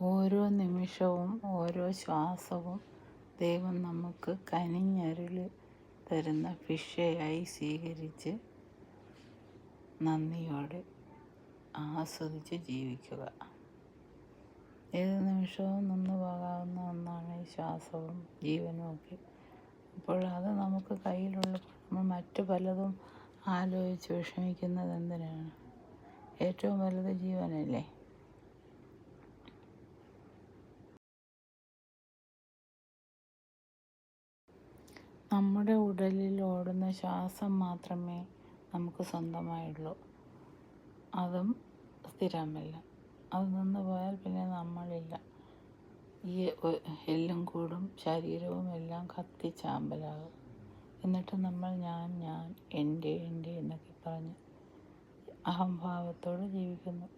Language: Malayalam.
ഓരോ നിമിഷവും ഓരോ ശ്വാസവും ദൈവം നമുക്ക് കനിഞ്ഞരുളി തരുന്ന ഭിക്ഷയായി സ്വീകരിച്ച് നന്ദിയോടെ ആസ്വദിച്ച് ജീവിക്കുക. ഏത് നിമിഷവും നിന്നു പോകാവുന്ന ഒന്നാണ് ഈ ശ്വാസവും ജീവനും ഒക്കെ. അപ്പോൾ അത് നമുക്ക് കയ്യിലുള്ളപ്പോൾ നമ്മൾ മറ്റു പലതും ആലോചിച്ച് വിഷമിക്കുന്നത് എന്തിനാണ്? ഏറ്റവും വലുത് ജീവനല്ലേ? നമ്മുടെ ഉടലിൽ ഓടുന്ന ശ്വാസം മാത്രമേ നമുക്ക് സ്വന്തമായുള്ളൂ. അതും സ്ഥിരമല്ല. അത് നിന്ന് പോയാൽ പിന്നെ നമ്മളില്ല. ഈ എല്ലും കൂടും ശരീരവും എല്ലാം കത്തിച്ചാമ്പലാകും. എന്നിട്ട് നമ്മൾ ഞാൻ എൻ്റെ എന്നൊക്കെ പറഞ്ഞ് അഹംഭാവത്തോടെ ജീവിക്കുന്നു.